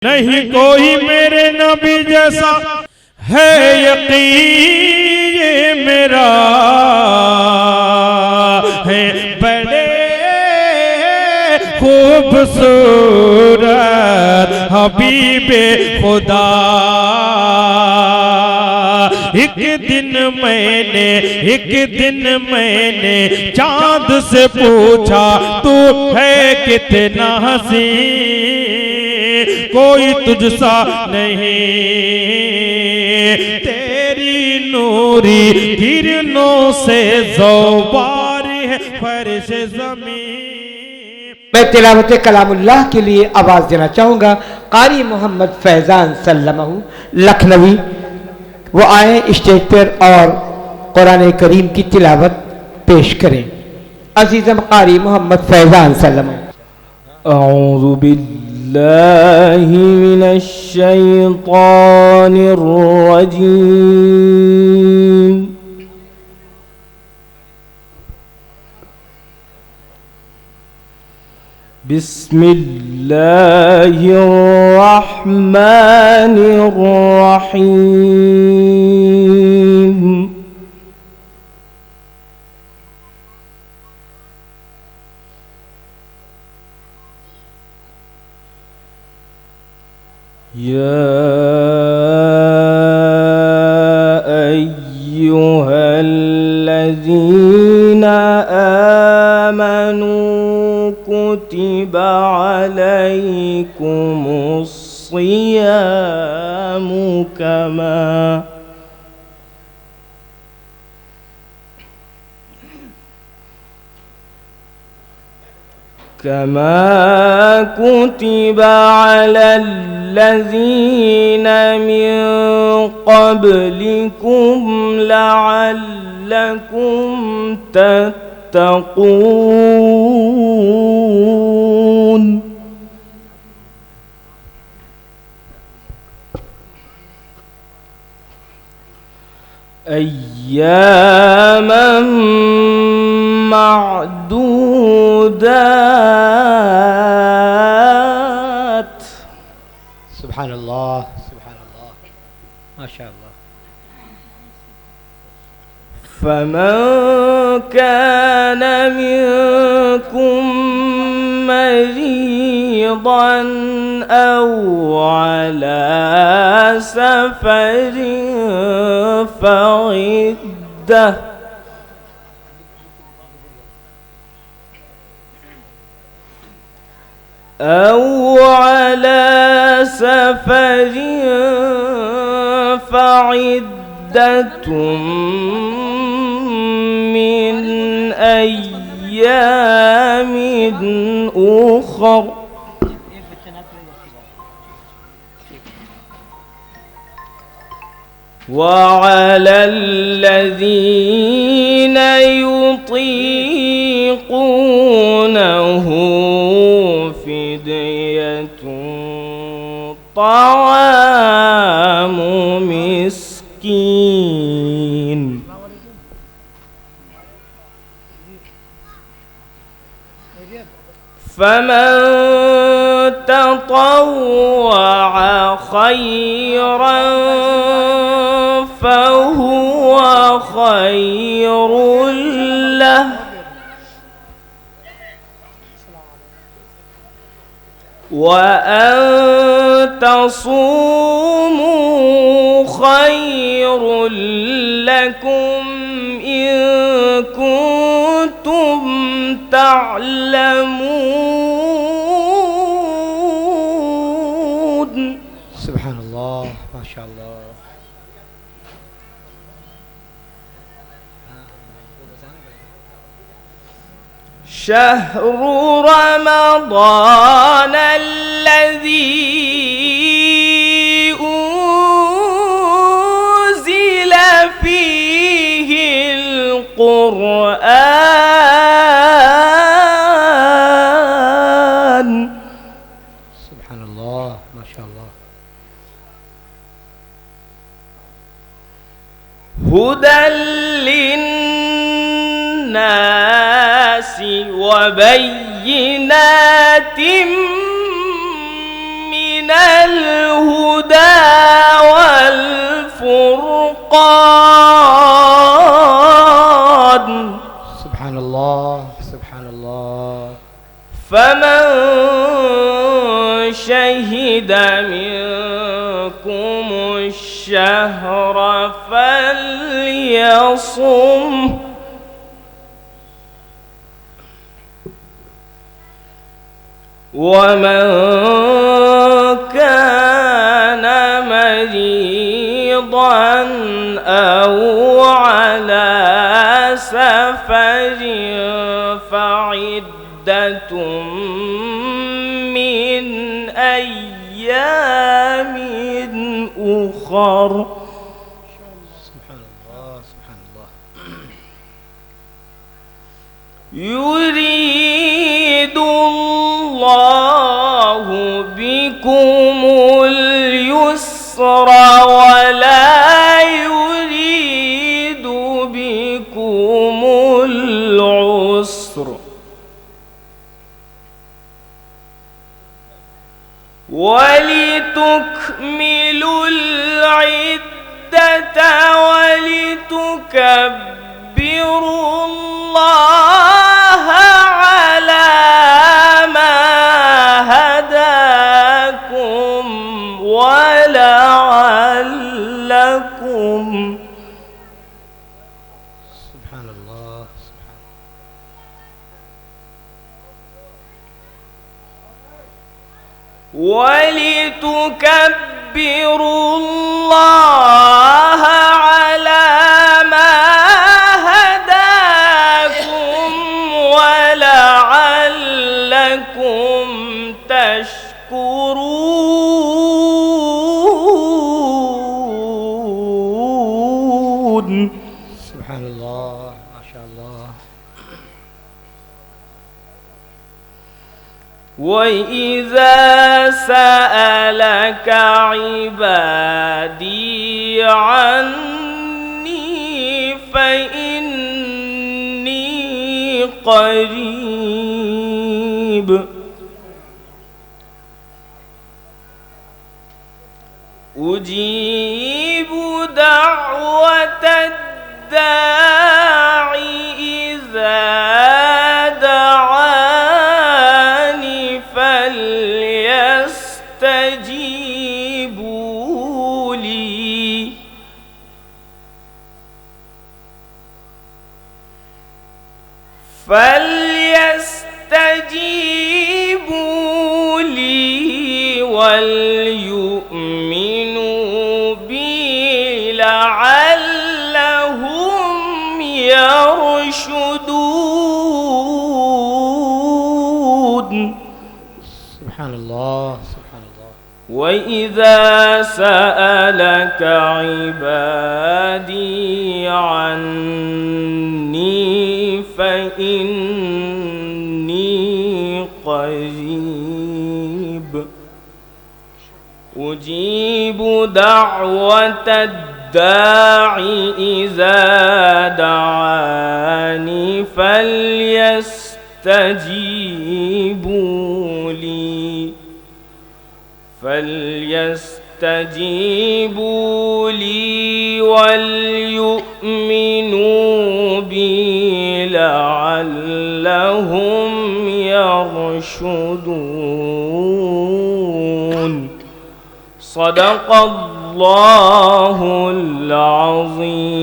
नहीं कोई मेरे नबी जैसा है यकीन ये मेरा है बड़े खूबसूरत हबीबे खुदा। एक दिन मैंने चांद से पूछा तू है कितना हसीन, कोई तुझसा नहीं, तेरी नूरी किरणों से ज़ौबार है फर्श ज़मीन। मैं तिलावत कलामुल्लाह के लिए आवाज़ देना चाहूँगा कारी मोहम्मद फैज़ान सल्लमहु लखनवी, वो आए स्टेज पर और कुरान करीम की तिलावत पेश करें। अजीज़म कारी मोहम्मद फैज़ान सल्लमहु। अऊज़ु बिल्लाहि मिनश शैतानिर रजीम। बिस्मिल्लाहिर रहमानिर रहीम। या अय्युहल्लज़ीना आमनू कुतिबा अलैकुमुस्सियामु कमा कुतिबा अलल्लज़ीन मिन क़ब्लिकुम लअल्लकुम तत्तक़ून। अय्यामन माअदूदात। सुब्हानल्लाह सुब्हानल्लाह माशाअल्लाह। फमन कान मिनकुम मरीदन औ अला सफरिन फ़इद्दह أو على سفر فعدة من أيام أخر وعلى الذين يطيقونه فدية طعام مسكين فمن تطوع خيرا فهو خير له وأن تصوموا خير لكم إن كنتم تعلمون। सुब्हानल्लाह माशाअल्लाह। شهر رمضان الذي أنزل فيه القرآن सुब्हानल्लाह माशाअल्लाह। هدى للناس وبينات من الهدى والفرقان. سبحان الله سبحان الله. فمن شهد منكم الشهر فليصم، ومن كان مريضا أو على سفر فعدة من أيام أخر. سبحان الله سبحان الله. يريد الله بكم اليسر ولا يريد بكم العسر، ولتكملوا العدة ولتكبروا الله على ما هداكم ولعلكم. سبحان الله سبحان ولتكبروا الله على ما هداكم ولعلكم تشكرون. سبحان الله ما شاء الله. وإذا سألك عبادي عني فإني قريب أجيب دعوة الداع إذا دعاني فليستجيبوا لي وليؤمنوا بي لعلهم يرشدون. سبحان الله سبحان الله. وإذا سألك عبادي عني فإني قريب أجيب دعوة الداع إذا دعاني فليستجيبوا لي وليؤمنوا بي لعلهم يرشدون. صدق الله العظيم.